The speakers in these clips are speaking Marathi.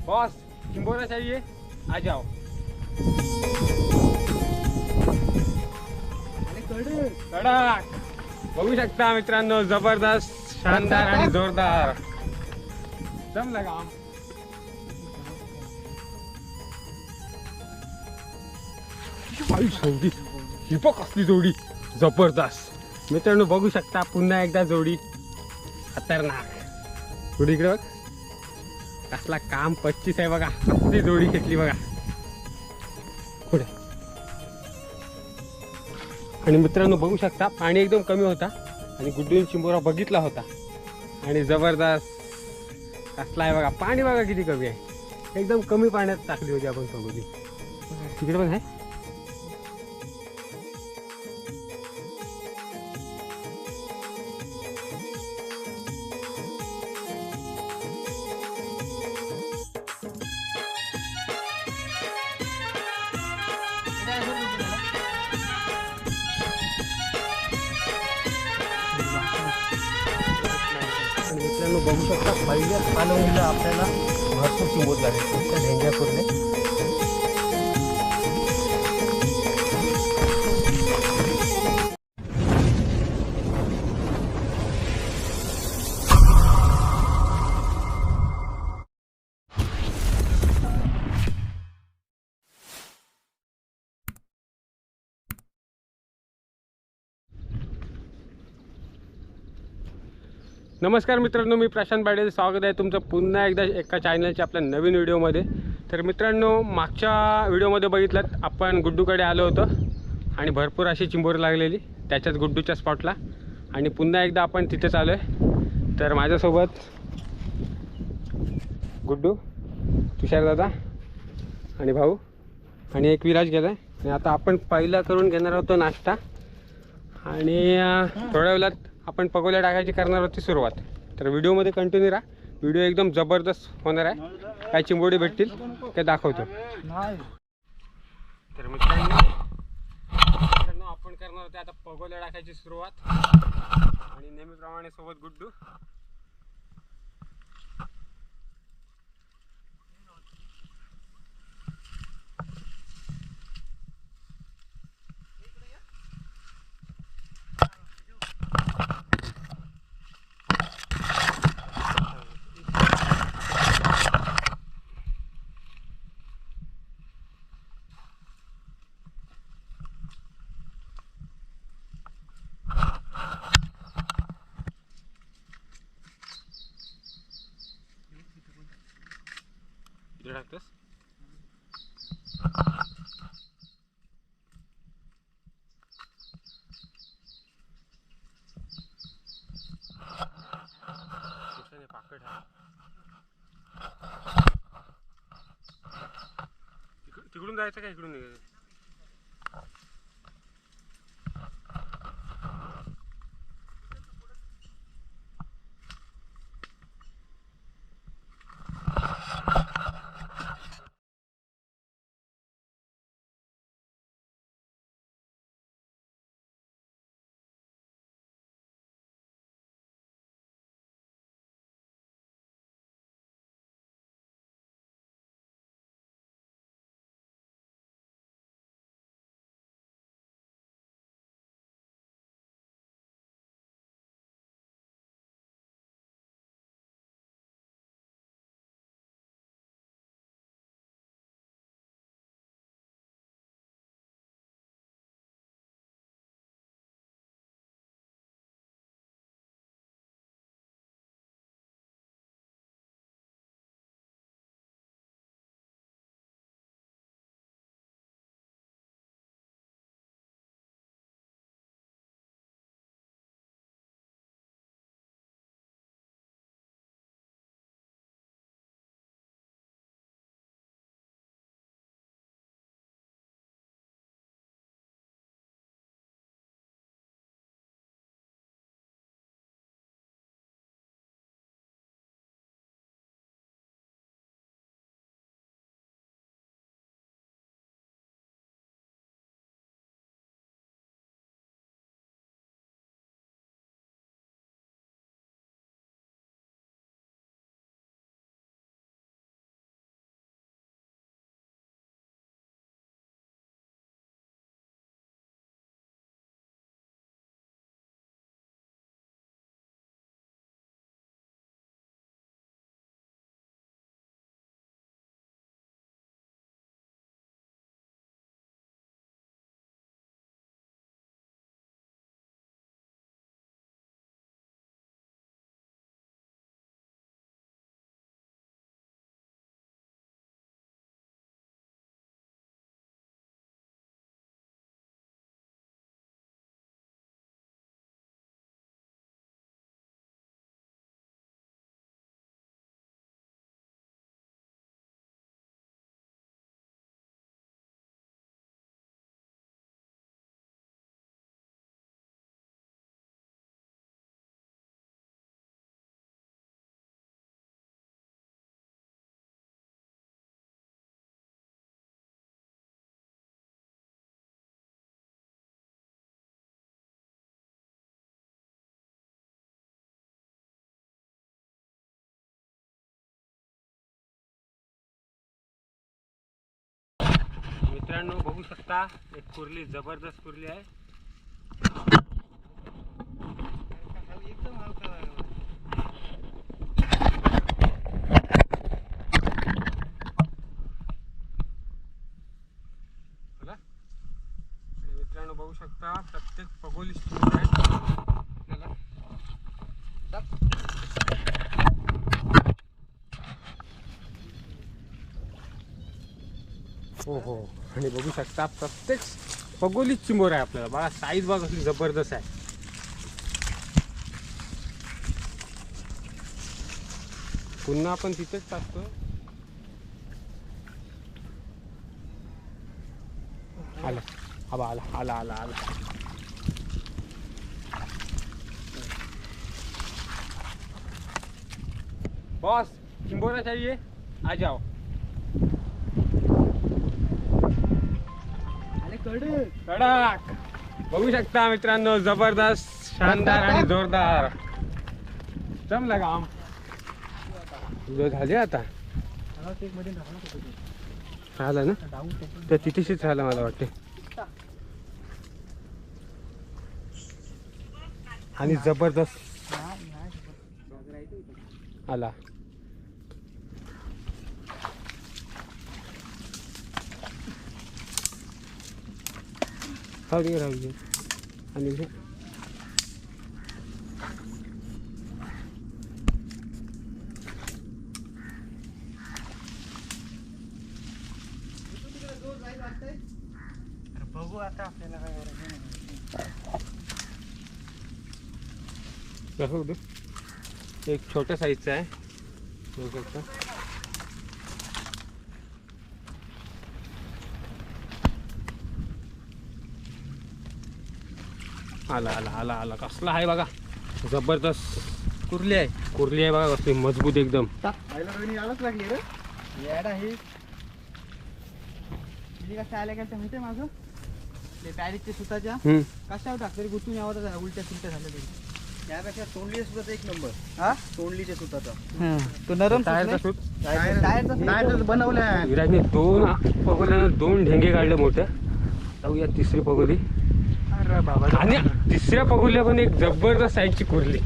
बॉस चिंबोरा चाहिए आ जाओ। कडक बघू शकता मित्रांनो, जबरदस्त शानदार आणि जोरदार जमलं काम। ही बघ कसली जोडी जबरदस्त मित्रांनो, बघू शकता पुन्हा एकदा जोडी खतरनाक। जोडी इकडे बघ, कसला काम 25 आहे बघा, कसली जोडी घेतली बघा पुढे। आणि मित्रांनो बघू शकता पाणी एकदम कमी होता आणि गुड्डून चिंबोरा बघितला होता आणि जबरदस्त कसला आहे बघा। पाणी बघा किती कमी आहे, एकदम कमी पाण्यात टाकली होती आपण सगळी। तिकडे पण आहे मित्रांनो बघू शकता पहिल्याच कालवणीला आपल्याला भरपूर चिंबोर लागेल त्या ढेंग्यापूरने। नमस्कार मित्रांनो, मी प्रशांत पाटील, स्वागत आहे तुमचं पुन्हा एकदा एका चॅनलच्या आपल्या नवीन व्हिडिओमध्ये। तर मित्रांनो मागच्या व्हिडिओमध्ये बघितलं आपण गुड्डूकडे आलो होतो आणि भरपूर अशी चिंबोरी लागलेली त्याच्याच गुड्डूच्या स्पॉटला, आणि पुन्हा एकदा आपण तिथेच आलो आहे। तर माझ्यासोबत गुड्डू, तुषारदादा आणि भाऊ आणि एक विराज गेला आहे। आणि आता आपण पहिला करून घेणार होतो नाश्ता आणि थोड्या वेळात आपण पकोड्या टाकायची करणार होती सुरुवात। तर व्हिडिओमध्ये कंटिन्यू राहा, व्हिडिओ एकदम जबरदस्त होणार आहे। काय चिंबोडी भेटतील ते दाखवतो। तर मित्रांनो आपण करणार होते आता पकोड्या टाकायची सुरुवात आणि नेहमीप्रमाणे सोबत गुड्डू। इकडे टाकतोस पाकड तिकडून जायचं का इकडून निघायचं? मित्रांनो बघू शकता एक कुर्ली, जबरदस्त कुर्ली आहे. मित्रांनो बघू शकता प्रत्येक पगोली आपल्याला. हो आणि बघू शकता प्रत्येक पगोलीच चिंबोर आहे आपल्याला. बघा साईज बघा कसली जबरदस्त आहे. पुन्हा आपण तिथेच टाकतो. आला आबा आला आला आला आला. बॉस चिंबोरा चाहिए आ जाओ. कडक बघू शकता मित्रांनो, जबरदस्त शानदार आणि जोरदार. जमला काम झाले आता. राहिला ना तर तिथेशीच राहिला मला वाटते. आणि जबरदस्त आला. राहू दे आणि बघू आता आपल्याला काय करायचं. एक छोट्या साईजचा आहे बघू शकता. आला आला आला आला. कसला आहे बघा, जबरदस्त कुर्ली आहे. कुर्ली आहे बघा कसली मजबूत एकदम. यायलाच लागली रे याड आहे. कसं आल्या का माहिती आहे माझं ते पॅरिसच्या सुताच्या कशावर टाकतरी गुतून यावं उलट्या सुलट्या झाल्या तरी. त्यापेक्षा तोंडली सुताचा एक नंबर. हा तोंडलीच्या सुताचा तो नरम टायरचा सूत टायर बनवलाय. विराजने दोन पगोल्यानं दोन ढेंगे काढले मोठे. जाऊया तिसरी पगोली. आणि तिसऱ्या पगोल्या पण एक जबरदस्त साईजची कुर्ली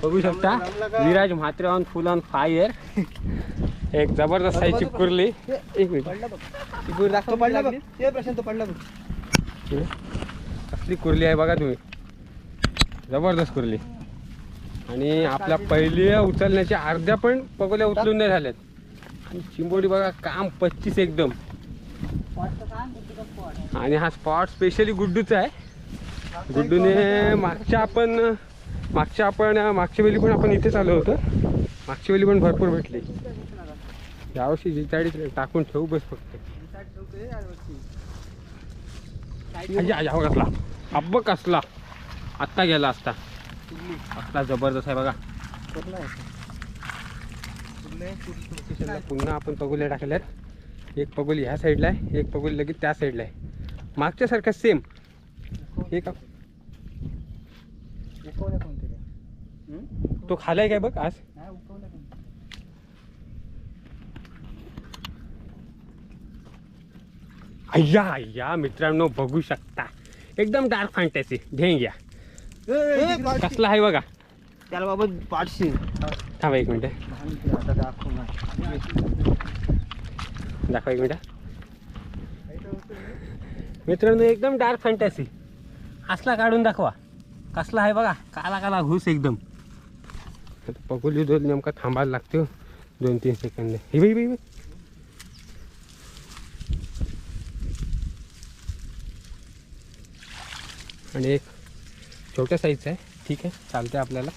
बघू शकता. Viraj Mhatre on full on fire. एक जबरदस्त साईजची कुर्ली. एक मिनिट पडला बघ ते प्रशांत पडला बघ. कसली कुर्ली आहे बघा तुम्ही, जबरदस्त कुर्ली. आणि आपल्या पहिल्या उचलण्याच्या अर्ध्या पण पगोल्या उचलून नाही झाल्यात. आणि चिंबोडी बघा काम 25 एकदम. आणि हा स्पॉट स्पेशली गुड्डूचा आहे. गुड्डूने मागच्या वेळी पण आपण इथेच आलो होतो. मागच्या वेळी पण भरपूर भेटली. यावर्षी जिताडी टाकून ठेवू बस फक्त. कसला हब्ब कसला आत्ता गेला असता. असला जबरदस्त आहे बघा. पुन्हा आपण पगोल्या टाकल्यात. एक पगोली ह्या साईडला आहे, एक पगोली लगेच त्या साईडला आहे. मागच्या सारखा सेम. एक तो खालाय काय बघ आज. अय्या अय्या मित्रांनो बघू शकता एकदम डार्क फॅन्टसी ढेंग्या. कसला आहे बघा. त्याला बाबा 500. थांबा एक मिनिट दाखवा एक मिनिट. मित्रांनो एकदम डार्क फॅन्टसी असला काढून दाखवा. कसला आहे बघा, काला काला घुस एकदम. पगोली दोन नेमका थांबायला लागतो 2-3 सेकंद. हे बाई आणि एक छोट्या साईजचा आहे. ठीक आहे चालते आपल्याला.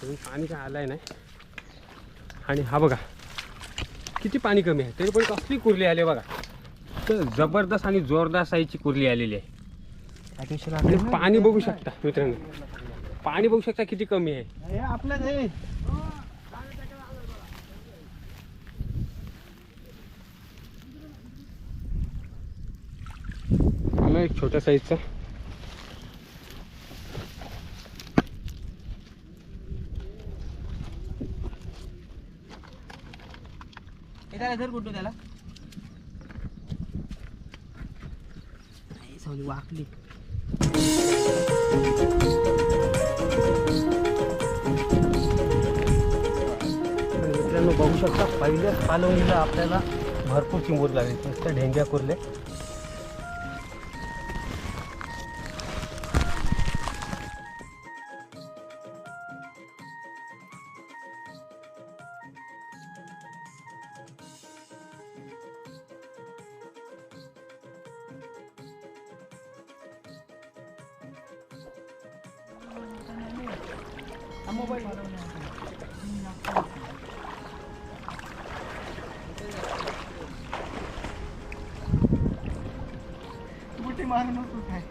पाणी काय आलंय नाही. आणि हा बघा किती पाणी कमी आहे तरी पण कसली कुर्ली आली बघा. तर जबरदस्त आणि जोरदार साईजची कुर्ली आलेली आहे. पाणी बघू शकता मित्रांनो, पाणी बघू शकता किती कमी आहे. आपलं मला एक छोट्या साईजचा. त्याला धर कुठं त्याला सावली वाकली. मित्रांनो बघू शकता पहिल्या कालवणीला आपल्याला भरपूर चिंबोरी लागली. नुसतं ढेंग्या कुरले. मोबाईल मोठी मारू नको काय.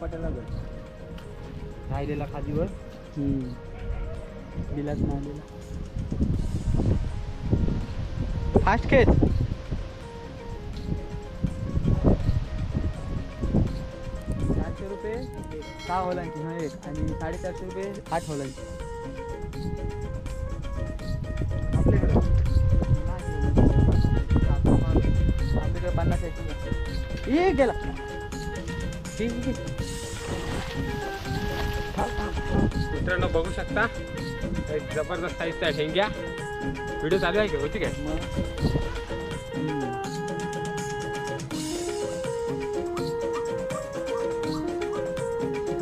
पटायला राहिलेला खादीवर दिलाच नाही. फास्ट खेच. 400 रुपये 6 होलांची हा एक आणि 450 रुपये 8 होलांची. आपल्याकडे 50 एक गेला. ठीक. मित्रांनो बघू शकता एक जबरदस्त साईजचा ढेंग्या. व्हिडिओ चालू आहे की होती काय?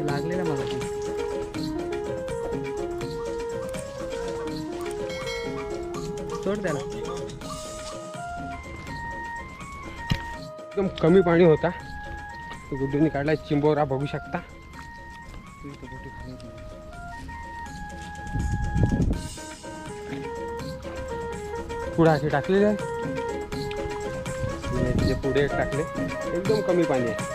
लागलेला मला सोड त्याला. एकदम कमी पाणी होता. गुड्डूने काढला चिंबोरा बघू शकता. पुढे असे टाकलेले आहे. पुढे एक टाकले. एकदम कमी पाणी आहे.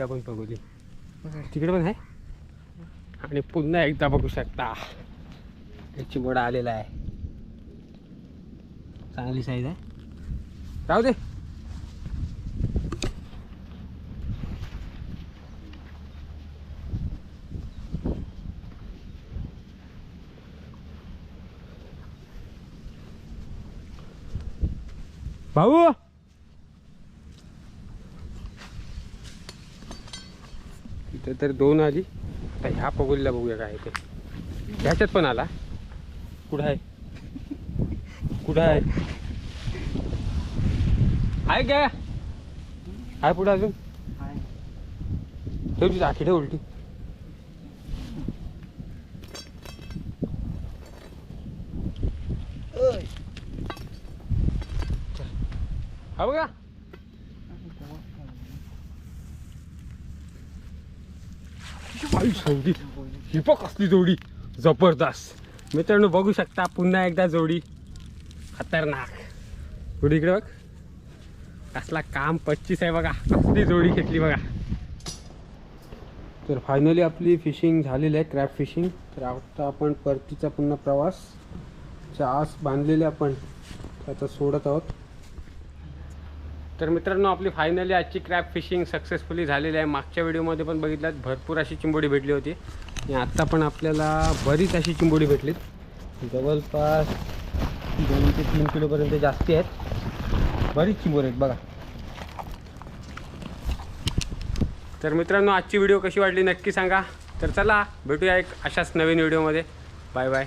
आपण बघूली तिकडे पण आहे. आणि पुन्हा एकदा बघू शकता चिंबोडा आलेला आहे. चांगली साईज आहे. राहू दे. भाऊ इथं तर 2 आली. आता ह्या पगोलीला बघूया काय ते. ह्याच्यात पण आला. कुठं आहे कुठं आहे आहे काय आहे पुढे अजून. ठेव तुझी आखी ठेव उलटी. हा बघा जोडी. ही पण कसली जोडी जबरदस्त. मित्रांनो बघू शकता पुन्हा एकदा जोडी खतरनाक. जोडी इकडे बघ कसला काम 25 आहे बघा. कसली जोडी घेतली बघा. तर फायनली आपली फिशिंग झालेली आहे. Crab fishing. तर आता आपण परतीचा पुन्हा प्रवास आस बांधलेले आपण आता सोडत आहोत. तर मित्रांनो आपली फायनली आजची क्रॅब फिशिंग सक्सेसफुली झालेली आहे. मागच्या व्हिडिओमध्ये पण बघितलात भरपूर अशी चिंबोडी भेटली होती आणि आत्ता पण आपल्याला बरीच अशी चिंबोडी भेटलीत. जवळपास 2 ते 3 किलोपर्यंत जास्ती आहेत. बरीच चिंबोरी आहेत बघा. तर मित्रांनो आजची व्हिडिओ कशी वाटली नक्की सांगा. तर चला भेटूया एक अशाच नवीन व्हिडिओमध्ये. Bye bye.